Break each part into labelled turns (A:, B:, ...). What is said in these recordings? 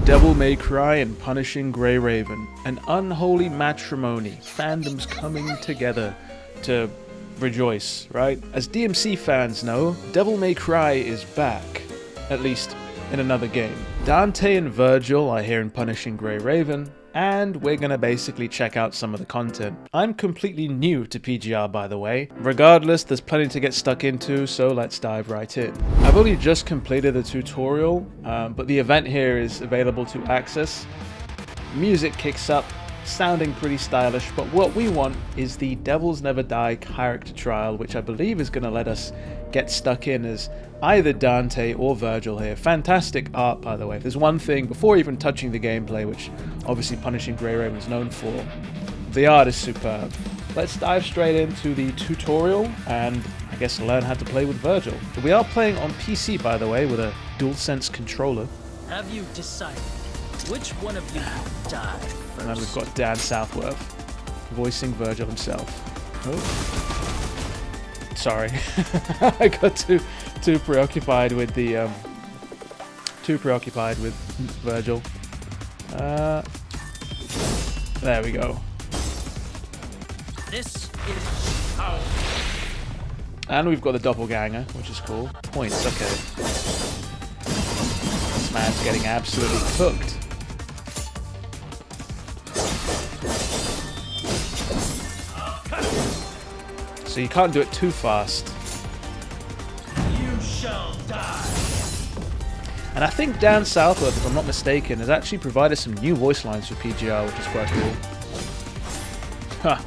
A: Devil May Cry and Punishing Grey Raven. An unholy matrimony. Fandoms coming together to rejoice, right? As DMC fans know, Devil May Cry is back. At least in another game. Dante and Virgil are here in Punishing Grey Raven, and we're gonna basically check out some of the content. I'm completely new to PGR, by the way. Regardless, there's plenty to get stuck into, so let's dive right in. I've only just completed the tutorial, but the event here is available to access. Music kicks up, sounding pretty stylish, but what we want is the Devils Never Die character trial, which I believe is gonna let us get stuck in as either Dante or Virgil here. Fantastic art, by the way. If there's one thing, before even touching the gameplay, which obviously Punishing Grey Raven is known for, the art is superb. Let's dive straight into the tutorial and I guess learn how to play with Virgil. We are playing on PC, by the way, with a DualSense controller.
B: Have you decided which one of you will die first?
A: And then we've got Dan Southworth voicing Virgil himself. Oh. Sorry, I got too preoccupied with the Virgil. There we go.
B: This is how.
A: And we've got the doppelganger, which is cool. Points, okay. This man's getting absolutely cooked. So you can't do it too fast.
B: You shall die.
A: And I think Dan Southworth, if I'm not mistaken, has actually provided some new voice lines for PGR, which is quite cool. Ha!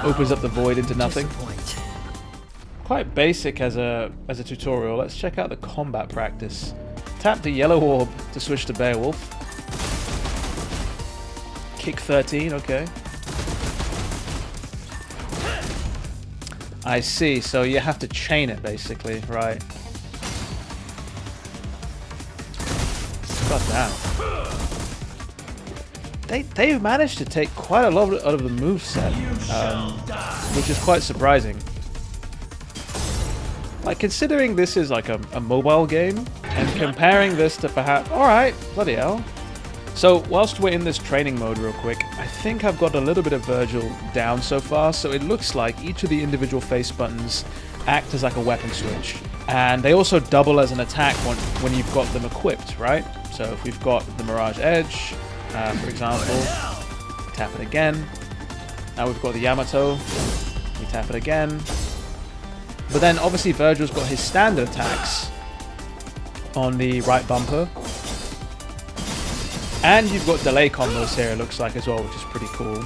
A: Opens up the void into nothing. Quite basic as a tutorial. Let's check out the combat practice. Tap the yellow orb to switch to Beowulf. Kick 13, okay. I see, so you have to chain it basically, right? God damn. They've managed to take quite a lot out of the moveset, which is quite surprising. Like, considering this is like a mobile game, and comparing this to perhaps... Alright, bloody hell. So, whilst we're in this training mode real quick, I think I've got a little bit of Virgil down so far, so it looks like each of the individual face buttons act as like a weapon switch. And they also double as an attack when you've got them equipped, right? So if we've got the Mirage Edge, for example, tap it again. Now we've got the Yamato, we tap it again. But then obviously Virgil's got his standard attacks on the right bumper. And you've got delay combos here, it looks like, as well, which is pretty cool.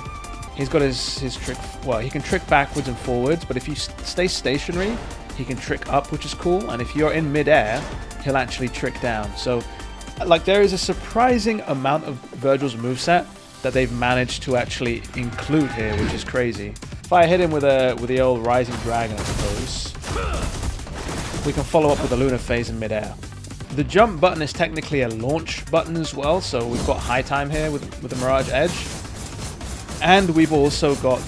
A: He's got his trick... Well, he can trick backwards and forwards, but if you stay stationary, he can trick up, which is cool. And if you're in mid-air, he'll actually trick down. So, like, there is a surprising amount of Virgil's moveset that they've managed to actually include here, which is crazy. If I hit him with the old Rising Dragon, I suppose, we can follow up with the Lunar Phase in mid-air. The jump button is technically a launch button as well, so we've got high time here with the Mirage Edge. And we've also got...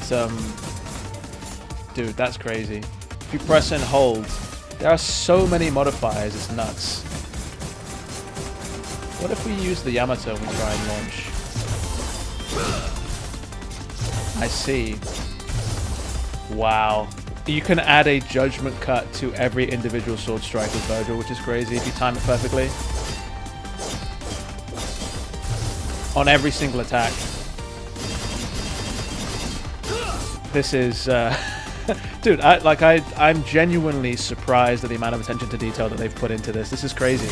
A: Dude, that's crazy. If you press and hold, there are so many modifiers, it's nuts. What if we use the Yamato and we try and launch? I see. Wow. You can add a judgment cut to every individual sword strike with Virgil, which is crazy if you time it perfectly. On every single attack. This is... Dude, I'm genuinely surprised at the amount of attention to detail that they've put into this. This is crazy.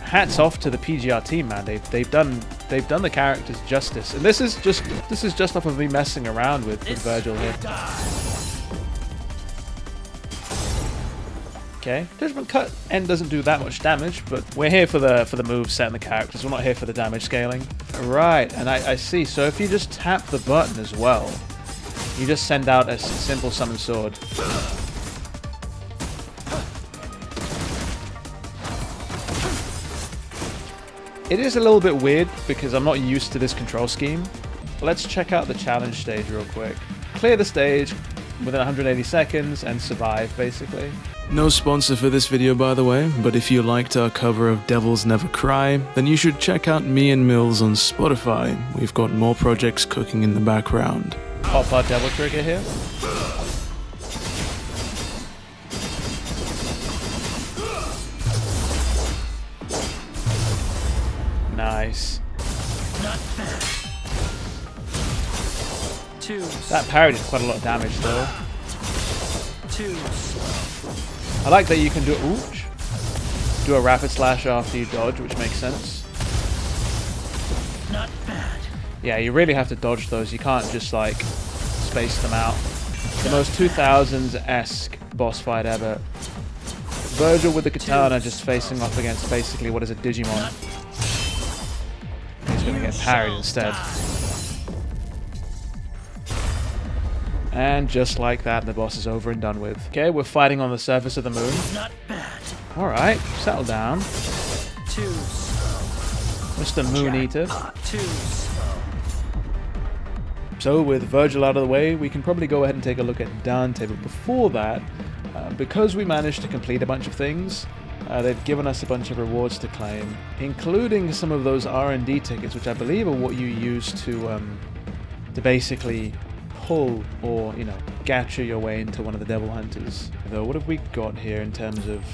A: Hats off to the PGR team, man. They've done the characters justice. And this is just off of me messing around with Virgil here. Okay, Judgment Cut End doesn't do that much damage, but we're here for the move set and the characters. We're not here for the damage scaling. Right, and I see. So if you just tap the button as well, you just send out a simple summon sword. It is a little bit weird because I'm not used to this control scheme. Let's check out the challenge stage real quick. Clear the stage within 180 seconds and survive, basically. No sponsor for this video, by the way, but if you liked our cover of Devil's Never Cry, then you should check out me and Mills on Spotify. We've got more projects cooking in the background. Pop our Devil Trigger here. Nice.
B: Not bad. Too
A: That parry did quite a lot of damage though.
B: too slow.
A: I like that you can do a rapid slash after you dodge, which makes sense.
B: Not bad.
A: Yeah, you really have to dodge those. You can't just like space them out. The most 2000s-esque boss fight ever. Virgil with the katana just facing off against basically what is a Digimon. He's gonna get parried instead. And just like that, the boss is over and done with. Okay, we're fighting on the surface of the moon.
B: Not bad.
A: Alright, settle down.
B: Too slow.
A: Mr. Moon Eater.
B: Too slow.
A: So with Virgil out of the way, we can probably go ahead and take a look at Dante. But before that, because we managed to complete a bunch of things, they've given us a bunch of rewards to claim, including some of those R&D tickets, which I believe are what you use to basically pull or, you know, gacha your way into one of the Devil Hunters. Though, what have we got here in terms of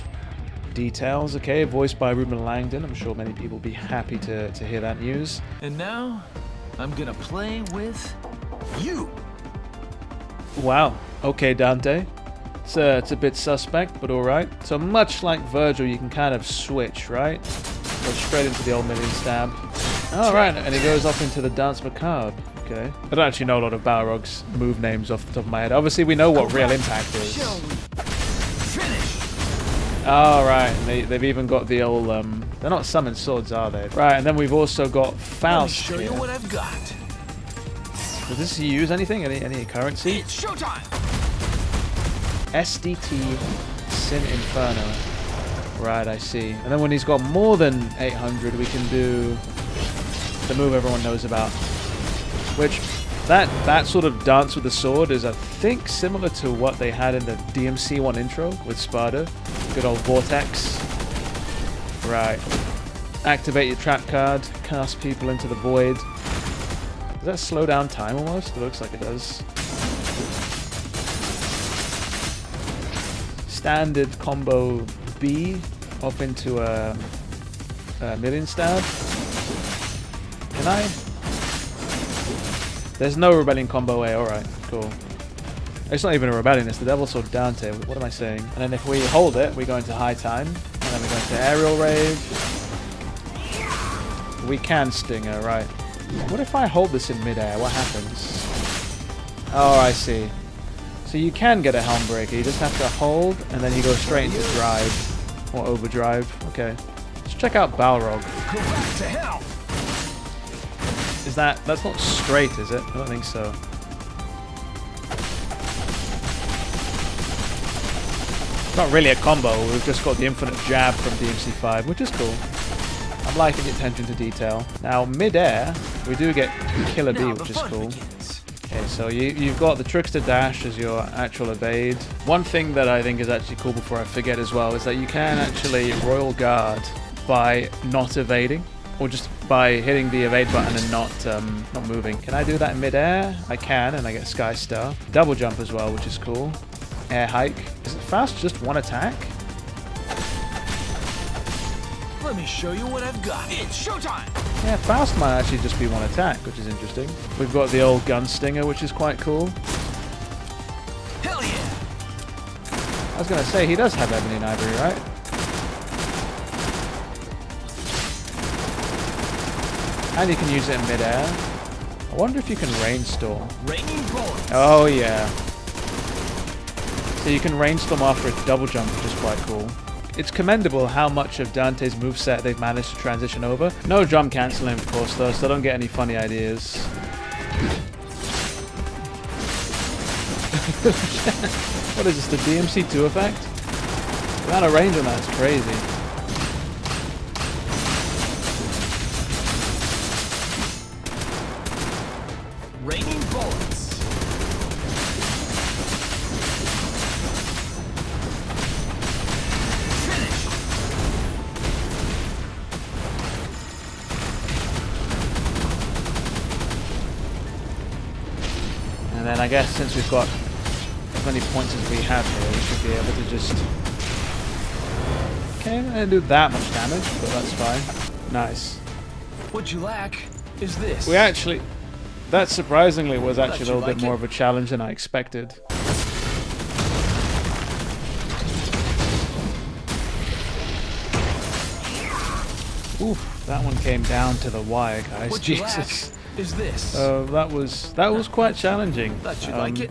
A: details? Okay, voiced by Ruben Langdon. I'm sure many people will be happy to hear that news.
C: And now, I'm gonna play with you.
A: Wow. Okay, Dante. It's a bit suspect, but alright. So much like Virgil, you can kind of switch, right? Go straight into the old million stab. Alright, and he goes off into the Dance Macabre. Okay. I don't actually know a lot of Balrog's move names off the top of my head. Obviously, we know what Real Impact is. Alright, they've even got the old, they're not summoned swords, are they? Right, and then we've also got Faust
C: Let me show
A: here.
C: you what I've got.
A: Does this use anything? Any currency?
C: It's showtime.
A: SDT Sin Inferno. Right, I see. And then when he's got more than 800, we can do the move everyone knows about. Which, that sort of dance with the sword is, I think, similar to what they had in the DMC1 intro with Sparta. Good old Vortex. Right. Activate your trap card, cast people into the void. Does that slow down time almost? It looks like it does. Standard combo B off into a million stab. Can I? There's no rebellion combo A. Alright, cool. It's not even a rebellion, it's the Devil Sword Dante. What am I saying? And then if we hold it, we go into high time. And then we go into aerial rave. We can Stinger, right. What if I hold this in midair? What happens? Oh, I see. So you can get a Helm Breaker, you just have to hold, and then you go straight into drive. Or overdrive. Okay. Let's check out Balrog.
C: Go back to hell.
A: Is that's not straight, is it? I don't think so. It's not really a combo, we've just got the infinite jab from DMC5, which is cool. I'm liking the attention to detail. Now, mid-air, we do get Killer B, which is cool. Okay, so you've got the Trickster Dash as your actual evade. One thing that I think is actually cool before I forget as well is that you can actually Royal Guard by not evading, or just by hitting the evade button and not moving. Can I do that in mid-air? I can, and I get Sky Star. Double jump as well, which is cool. Air hike. Is it fast just one attack?
C: Let me show you what I've got. It's showtime.
A: Yeah, fast might actually just be one attack, which is interesting. We've got the old gun stinger, which is quite cool.
C: Hell yeah.
A: I was going to say, he does have Ebony and Ivory, right? And you can use it in mid-air. I wonder if you can rainstorm.
C: Raining bullets.
A: Oh, yeah. So you can rainstorm after a double jump, which is quite cool. It's commendable how much of Dante's moveset they've managed to transition over. No drum cancelling, of course, though, so don't get any funny ideas. What is this, the DMC2 effect? The amount of range on that is crazy.
C: Raining bullets.
A: And then I guess since we've got as many points as we have here, we should be able to just... Okay, I didn't do that much damage, but that's fine. Nice.
C: What you lack is this.
A: We actually... That surprisingly was actually a
C: you
A: little bit
C: like
A: more
C: it?
A: of a challenge than I expected. Oof, that one came down to the wire, guys.
C: What you
A: Jesus.
C: lack is this.
A: That was quite challenging.
C: Thought you'd like it.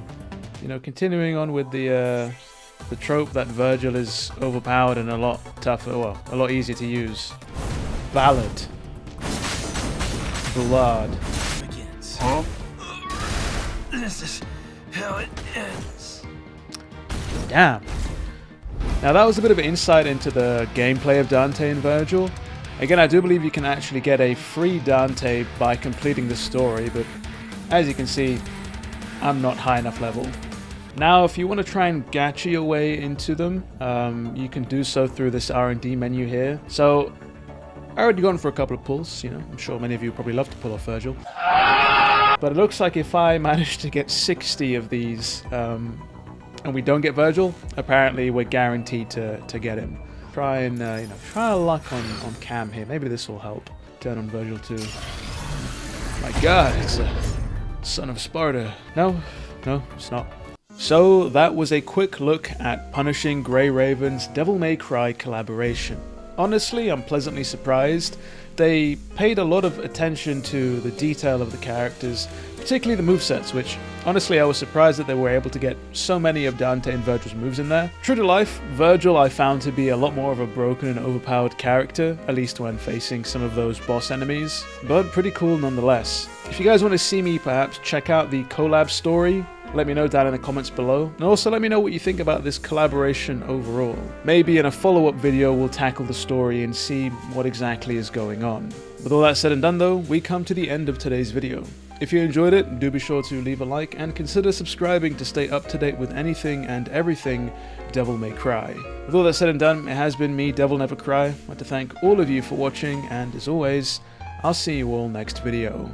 A: You know, continuing on with the trope that Virgil is overpowered and a lot tougher, well, a lot easier to use. Ballad. Blood.
C: Begins. This is how it ends.
A: Damn. Now that was a bit of an insight into the gameplay of Dante and Virgil. Again, I do believe you can actually get a free Dante by completing the story, but as you can see, I'm not high enough level. Now, if you want to try and gacha your way into them, you can do so through this R&D menu here. So, I already gone for a couple of pulls, you know, I'm sure many of you probably love to pull off Virgil. But it looks like if I manage to get 60 of these, and we don't get Virgil, apparently we're guaranteed to get him. Try and, you know, try a luck on Cam here. Maybe this will help. Turn on Virgil too. My god, it's a son of Sparta. No, it's not. So that was a quick look at Punishing Grey Raven's Devil May Cry collaboration. Honestly, I'm pleasantly surprised. They paid a lot of attention to the detail of the characters, particularly the movesets, which honestly I was surprised that they were able to get so many of Dante and Virgil's moves in there. True to life, Virgil I found to be a lot more of a broken and overpowered character, at least when facing some of those boss enemies, but pretty cool nonetheless. If you guys want to see me perhaps check out the collab story, let me know down in the comments below, and also let me know what you think about this collaboration overall. Maybe in a follow-up video we'll tackle the story and see what exactly is going on. With all that said and done though, we come to the end of today's video. If you enjoyed it, do be sure to leave a like and consider subscribing to stay up to date with anything and everything Devil May Cry. With all that said and done, it has been me, DevilNeverCry. I'd like to thank all of you for watching, and as always, I'll see you all next video.